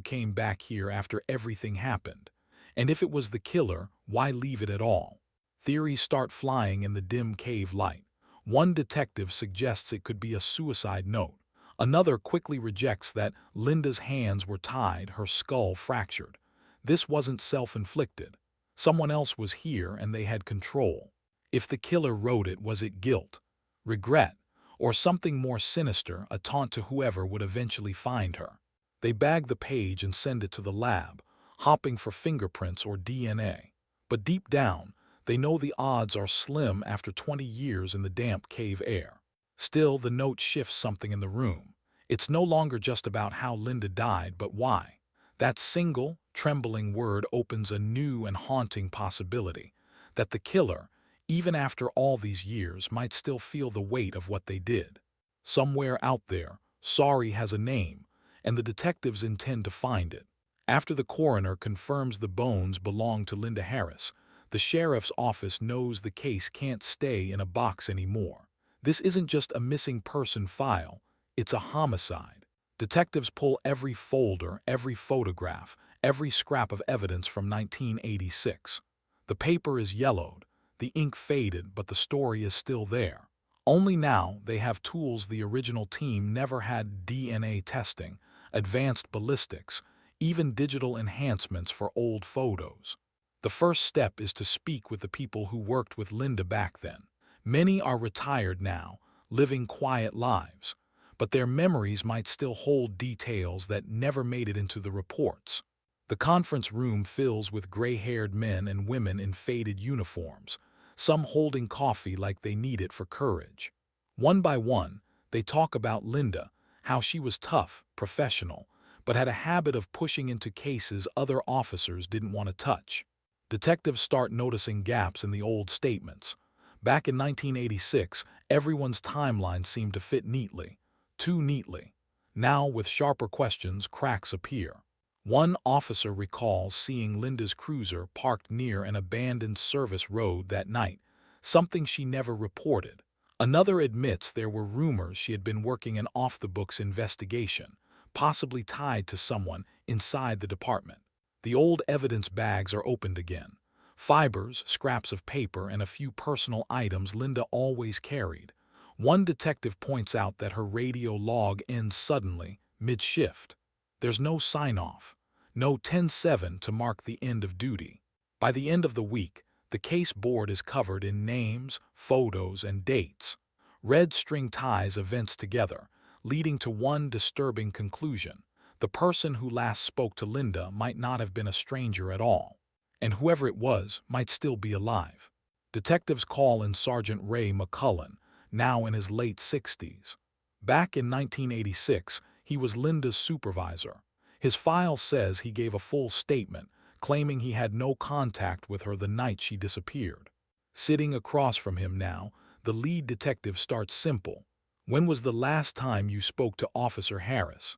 came back here after everything happened? And if it was the killer, why leave it at all? Theories start flying in the dim cave light. One detective suggests it could be a suicide note. Another quickly rejects that Linda's hands were tied, her skull fractured. This wasn't self-inflicted. Someone else was here and they had control. If the killer wrote it, was it guilt, regret, or something more sinister, a taunt to whoever would eventually find her? They bag the page and send it to the lab, hopping for fingerprints or DNA. But deep down, they know the odds are slim after 20 years in the damp cave air. Still, the note shifts something in the room. It's no longer just about how Linda died, but why. That single, trembling word opens a new and haunting possibility, that the killer, even after all these years, might still feel the weight of what they did. Somewhere out there, sorry has a name, and the detectives intend to find it. After the coroner confirms the bones belong to Linda Harris, the sheriff's office knows the case can't stay in a box anymore. This isn't just a missing person file, it's a homicide. Detectives pull every folder, every photograph, every scrap of evidence from 1986. The paper is yellowed, the ink faded, but the story is still there. Only now they have tools the original team never had: DNA testing, advanced ballistics, even digital enhancements for old photos. The first step is to speak with the people who worked with Linda back then. Many are retired now, living quiet lives, but their memories might still hold details that never made it into the reports. The conference room fills with gray-haired men and women in faded uniforms, some holding coffee like they need it for courage. One by one, they talk about Linda, how she was tough, professional, but had a habit of pushing into cases other officers didn't want to touch. Detectives start noticing gaps in the old statements. Back in 1986, everyone's timeline seemed to fit neatly, too neatly. Now, with sharper questions, cracks appear. One officer recalls seeing Linda's cruiser parked near an abandoned service road that night, something she never reported. Another admits there were rumors she had been working an off-the-books investigation, possibly tied to someone inside the department. The old evidence bags are opened again. Fibers, scraps of paper, and a few personal items Linda always carried. One detective points out that her radio log ends suddenly, mid-shift. There's no sign-off, no 10-7 to mark the end of duty. By the end of the week, the case board is covered in names, photos, and dates. Red string ties events together, leading to one disturbing conclusion. The person who last spoke to Linda might not have been a stranger at all, and whoever it was might still be alive. Detectives call in Sergeant Ray McCullen, now in his late 60s. Back in 1986, he was Linda's supervisor. His file says he gave a full statement, claiming he had no contact with her the night she disappeared. Sitting across from him now, the lead detective starts simple. When was the last time you spoke to Officer Harris?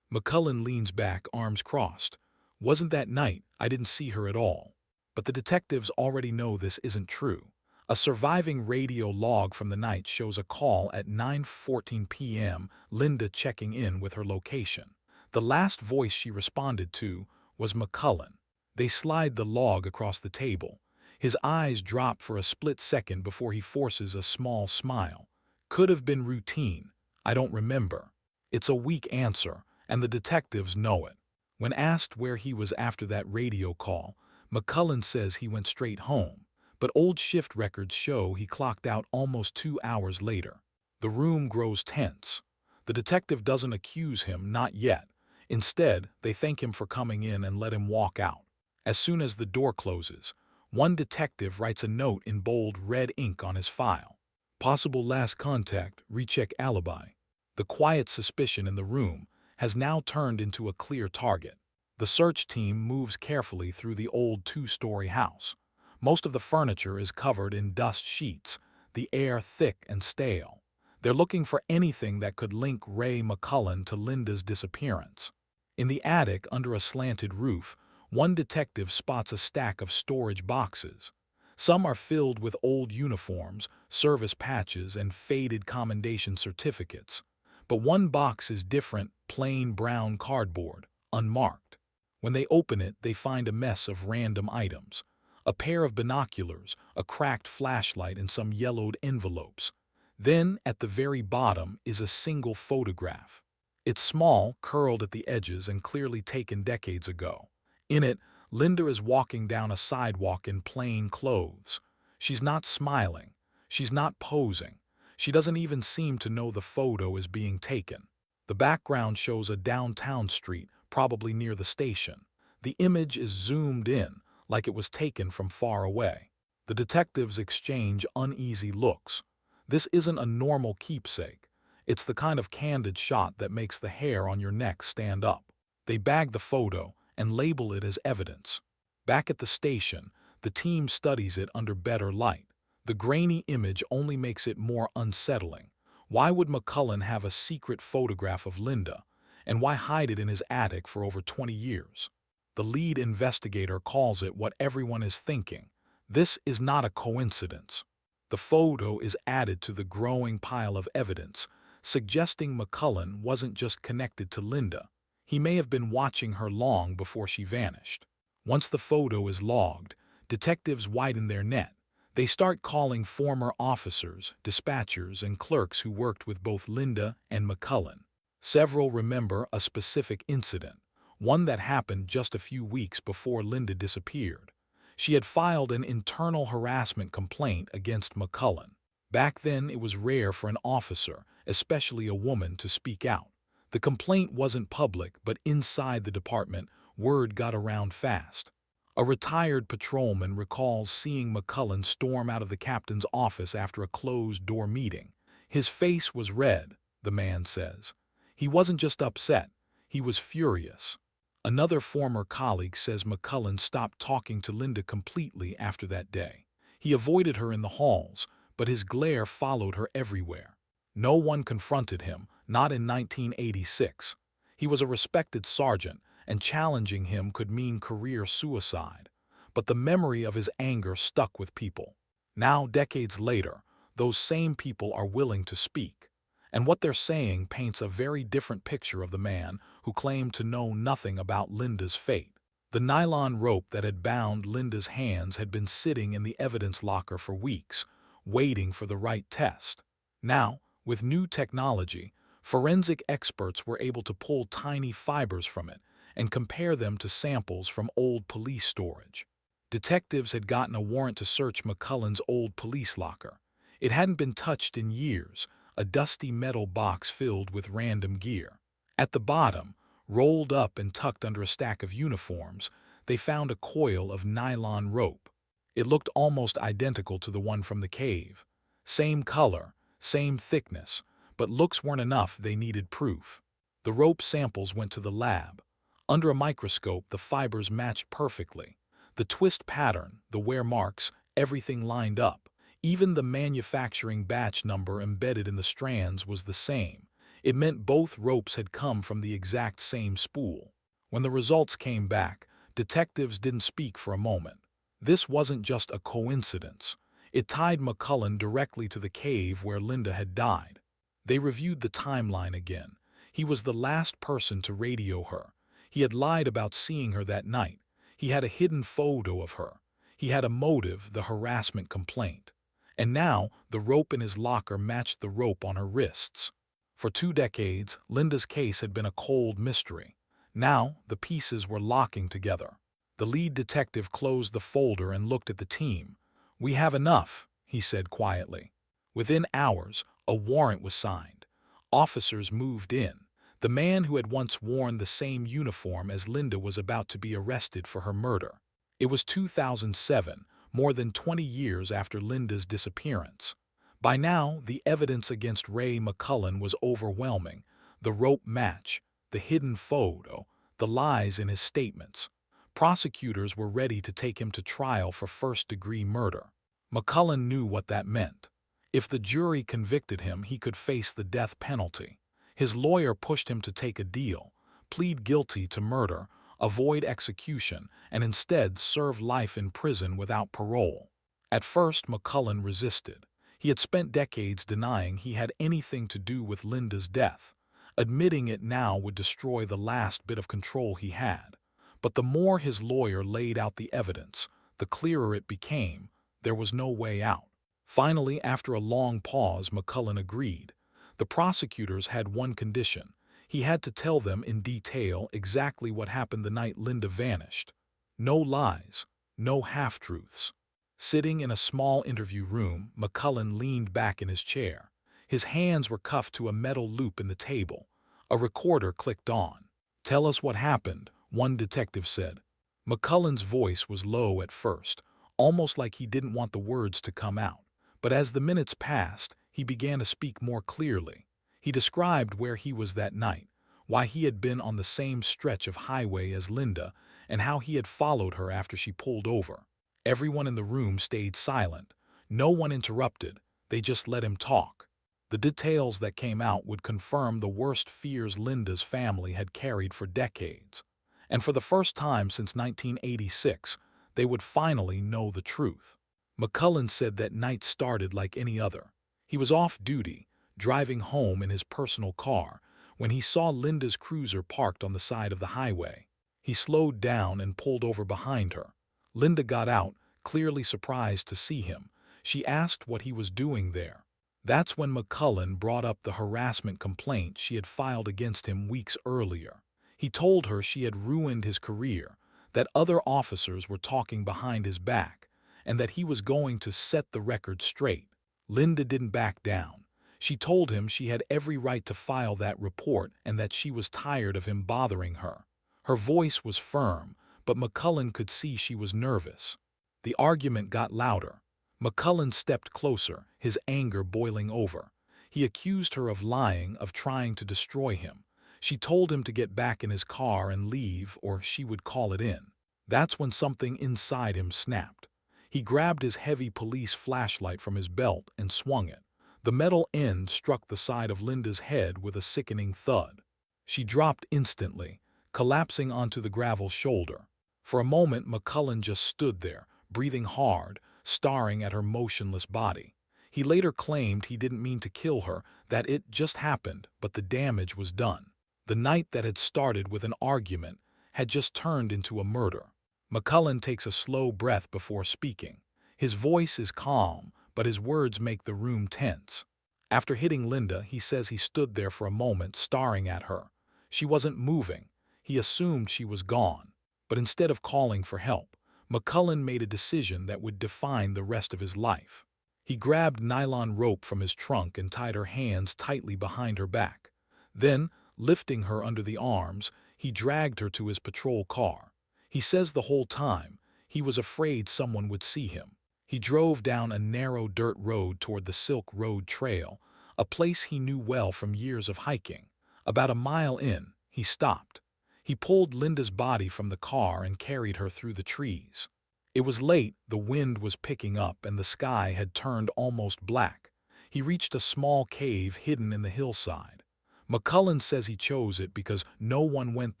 McCullen leans back, arms crossed. Wasn't that night. I didn't see her at all. But the detectives already know this isn't true. A surviving radio log from the night shows a call at 9:14 p.m., Linda checking in with her location. The last voice she responded to was McCullen. They slide the log across the table. His eyes drop for a split second before he forces a small smile. Could have been routine. I don't remember. It's a weak answer, and the detectives know it. When asked where he was after that radio call, McCullen says he went straight home, but old shift records show he clocked out almost 2 hours later. The room grows tense. The detective doesn't accuse him, not yet. Instead, they thank him for coming in and let him walk out. As soon as the door closes, one detective writes a note in bold red ink on his file. Possible last contact, recheck alibi. The quiet suspicion in the room has now turned into a clear target. The search team moves carefully through the old two-story house. Most of the furniture is covered in dust sheets, the air thick and stale. They're looking for anything that could link Ray McCullen to Linda's disappearance. In the attic under a slanted roof, one detective spots a stack of storage boxes. Some are filled with old uniforms, service patches, and faded commendation certificates. But one box is different, plain brown cardboard, unmarked. When they open it, they find a mess of random items. A pair of binoculars, a cracked flashlight, and some yellowed envelopes. Then, at the very bottom, is a single photograph. It's small, curled at the edges, and clearly taken decades ago. In it, Linda is walking down a sidewalk in plain clothes. She's not smiling. She's not posing. She doesn't even seem to know the photo is being taken. The background shows a downtown street, probably near the station. The image is zoomed in, like it was taken from far away. The detectives exchange uneasy looks. This isn't a normal keepsake. It's the kind of candid shot that makes the hair on your neck stand up. They bag the photo and label it as evidence. Back at the station, the team studies it under better light. The grainy image only makes it more unsettling. Why would McCullen have a secret photograph of Linda, and why hide it in his attic for over 20 years? The lead investigator calls it what everyone is thinking. This is not a coincidence. The photo is added to the growing pile of evidence, suggesting McCullen wasn't just connected to Linda. He may have been watching her long before she vanished. Once the photo is logged, detectives widen their net. They start calling former officers, dispatchers, and clerks who worked with both Linda and McCullen. Several remember a specific incident, one that happened just a few weeks before Linda disappeared. She had filed an internal harassment complaint against McCullen. Back then, it was rare for an officer, especially a woman, to speak out. The complaint wasn't public, but inside the department, word got around fast. A retired patrolman recalls seeing McCullen storm out of the captain's office after a closed-door meeting. His face was red, the man says. He wasn't just upset, he was furious. Another former colleague says McCullen stopped talking to Linda completely after that day. He avoided her in the halls, but his glare followed her everywhere. No one confronted him, not in 1986. He was a respected sergeant, and challenging him could mean career suicide. But the memory of his anger stuck with people. Now, decades later, those same people are willing to speak. And what they're saying paints a very different picture of the man who claimed to know nothing about Linda's fate. The nylon rope that had bound Linda's hands had been sitting in the evidence locker for weeks, waiting for the right test. Now, with new technology, forensic experts were able to pull tiny fibers from it and compare them to samples from old police storage. Detectives had gotten a warrant to search McCullen's old police locker. It hadn't been touched in years, a dusty metal box filled with random gear. At the bottom, rolled up and tucked under a stack of uniforms, they found a coil of nylon rope. It looked almost identical to the one from the cave. Same color, same thickness, but looks weren't enough, they needed proof. The rope samples went to the lab. Under a microscope, the fibers matched perfectly. The twist pattern, the wear marks, everything lined up. Even the manufacturing batch number embedded in the strands was the same. It meant both ropes had come from the exact same spool. When the results came back, detectives didn't speak for a moment. This wasn't just a coincidence. It tied McCullen directly to the cave where Linda had died. They reviewed the timeline again. He was the last person to radio her. He had lied about seeing her that night. He had a hidden photo of her. He had a motive, the harassment complaint. And now, the rope in his locker matched the rope on her wrists. For 2 decades, Linda's case had been a cold mystery. Now, the pieces were locking together. The lead detective closed the folder and looked at the team. "We have enough," he said quietly. Within hours, a warrant was signed. Officers moved in. The man who had once worn the same uniform as Linda was about to be arrested for her murder. It was 2007, more than 20 years after Linda's disappearance. By now, the evidence against Ray McCullen was overwhelming. The rope match, the hidden photo, the lies in his statements. Prosecutors were ready to take him to trial for first-degree murder. McCullen knew what that meant. If the jury convicted him, he could face the death penalty. His lawyer pushed him to take a deal, plead guilty to murder, avoid execution, and instead serve life in prison without parole. At first, McCullen resisted. He had spent decades denying he had anything to do with Linda's death. Admitting it now would destroy the last bit of control he had. But the more his lawyer laid out the evidence, the clearer it became. There was no way out. Finally, after a long pause, McCullen agreed. The prosecutors had one condition. He had to tell them in detail exactly what happened the night Linda vanished. No lies, no half-truths. Sitting in a small interview room, McCullen leaned back in his chair. His hands were cuffed to a metal loop in the table. A recorder clicked on. "Tell us what happened," one detective said. McCullen's voice was low at first, almost like he didn't want the words to come out. But as the minutes passed, he began to speak more clearly. He described where he was that night, why he had been on the same stretch of highway as Linda, and how he had followed her after she pulled over. Everyone in the room stayed silent. No one interrupted. They just let him talk. The details that came out would confirm the worst fears Linda's family had carried for decades. And for the first time since 1986, they would finally know the truth. McCullen said that night started like any other. He was off duty, driving home in his personal car, when he saw Linda's cruiser parked on the side of the highway. He slowed down and pulled over behind her. Linda got out, clearly surprised to see him. She asked what he was doing there. That's when McCullen brought up the harassment complaint she had filed against him weeks earlier. He told her she had ruined his career, that other officers were talking behind his back, and that he was going to set the record straight. Linda didn't back down. She told him she had every right to file that report and that she was tired of him bothering her. Her voice was firm, but McCullen could see she was nervous. The argument got louder. McCullen stepped closer, his anger boiling over. He accused her of lying, of trying to destroy him. She told him to get back in his car and leave, or she would call it in. That's when something inside him snapped. He grabbed his heavy police flashlight from his belt and swung it. The metal end struck the side of Linda's head with a sickening thud. She dropped instantly, collapsing onto the gravel shoulder. For a moment, McCullen just stood there, breathing hard, staring at her motionless body. He later claimed he didn't mean to kill her, that it just happened, but the damage was done. The night that had started with an argument had just turned into a murder. McCullen takes a slow breath before speaking. His voice is calm, but his words make the room tense. After hitting Linda, he says he stood there for a moment, staring at her. She wasn't moving. He assumed she was gone. But instead of calling for help, McCullen made a decision that would define the rest of his life. He grabbed nylon rope from his trunk and tied her hands tightly behind her back. Then, lifting her under the arms, he dragged her to his patrol car. He says the whole time, he was afraid someone would see him. He drove down a narrow dirt road toward the Silk Road Trail, a place he knew well from years of hiking. About a mile in, he stopped. He pulled Linda's body from the car and carried her through the trees. It was late, the wind was picking up, and the sky had turned almost black. He reached a small cave hidden in the hillside. McCullen says he chose it because no one went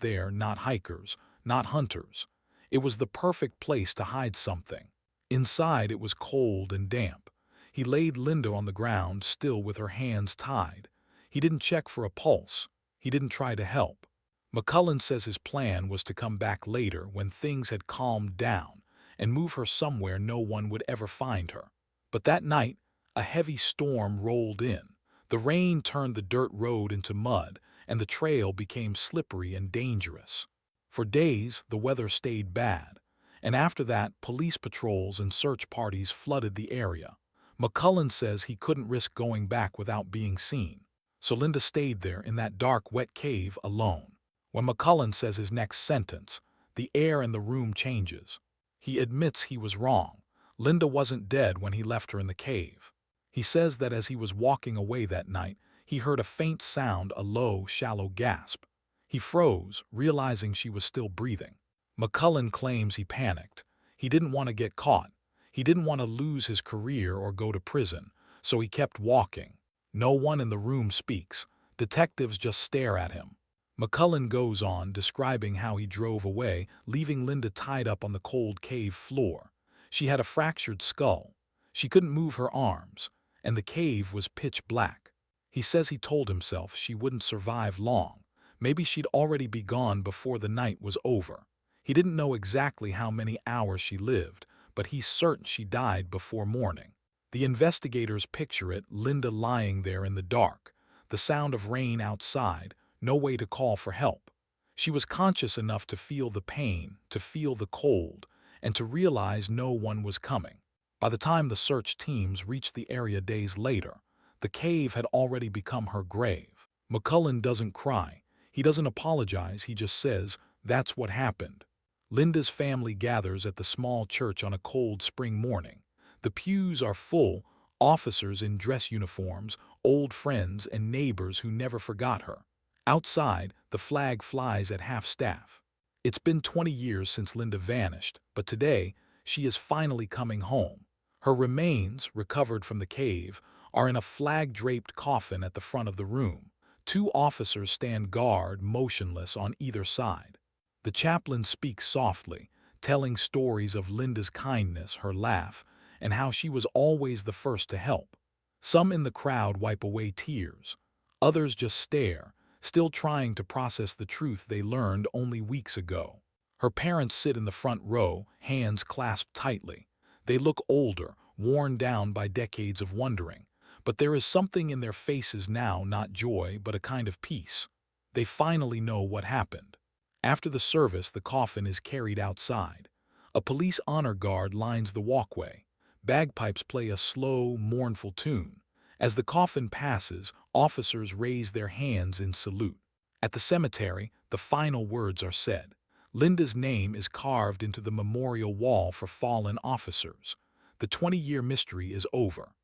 there, not hikers, not hunters. It was the perfect place to hide something. Inside it was cold and damp. He laid Linda on the ground, still with her hands tied. He didn't check for a pulse. He didn't try to help. McCullen says his plan was to come back later when things had calmed down and move her somewhere no one would ever find her. But that night, a heavy storm rolled in. The rain turned the dirt road into mud, and the trail became slippery and dangerous. For days, the weather stayed bad, and after that, police patrols and search parties flooded the area. McCullen says he couldn't risk going back without being seen. So Linda stayed there in that dark, wet cave alone. When McCullen says his next sentence, the air in the room changes. He admits he was wrong. Linda wasn't dead when he left her in the cave. He says that as he was walking away that night, he heard a faint sound, a low, shallow gasp. He froze, realizing she was still breathing. McCullen claims he panicked. He didn't want to get caught. He didn't want to lose his career or go to prison, so he kept walking. No one in the room speaks. Detectives just stare at him. McCullen goes on, describing how he drove away, leaving Linda tied up on the cold cave floor. She had a fractured skull. She couldn't move her arms, and the cave was pitch black. He says he told himself she wouldn't survive long. Maybe she'd already be gone before the night was over. He didn't know exactly how many hours she lived, but he's certain she died before morning. The investigators picture it, Linda lying there in the dark, the sound of rain outside, no way to call for help. She was conscious enough to feel the pain, to feel the cold, and to realize no one was coming. By the time the search teams reached the area days later, the cave had already become her grave. McCullen doesn't cry. He doesn't apologize. He just says, "That's what happened." Linda's family gathers at the small church on a cold spring morning. The pews are full, officers in dress uniforms, old friends and neighbors who never forgot her. Outside, the flag flies at half-staff. It's been 20 years since Linda vanished, but today, she is finally coming home. Her remains, recovered from the cave, are in a flag-draped coffin at the front of the room. 2 officers stand guard, motionless on either side. The chaplain speaks softly, telling stories of Linda's kindness, her laugh, and how she was always the first to help. Some in the crowd wipe away tears. Others just stare, still trying to process the truth they learned only weeks ago. Her parents sit in the front row, hands clasped tightly. They look older, worn down by decades of wondering. But there is something in their faces now, not joy, but a kind of peace. They finally know what happened. After the service, the coffin is carried outside. A police honor guard lines the walkway. Bagpipes play a slow, mournful tune. As the coffin passes, officers raise their hands in salute. At the cemetery, the final words are said. Linda's name is carved into the memorial wall for fallen officers. The 20-year mystery is over.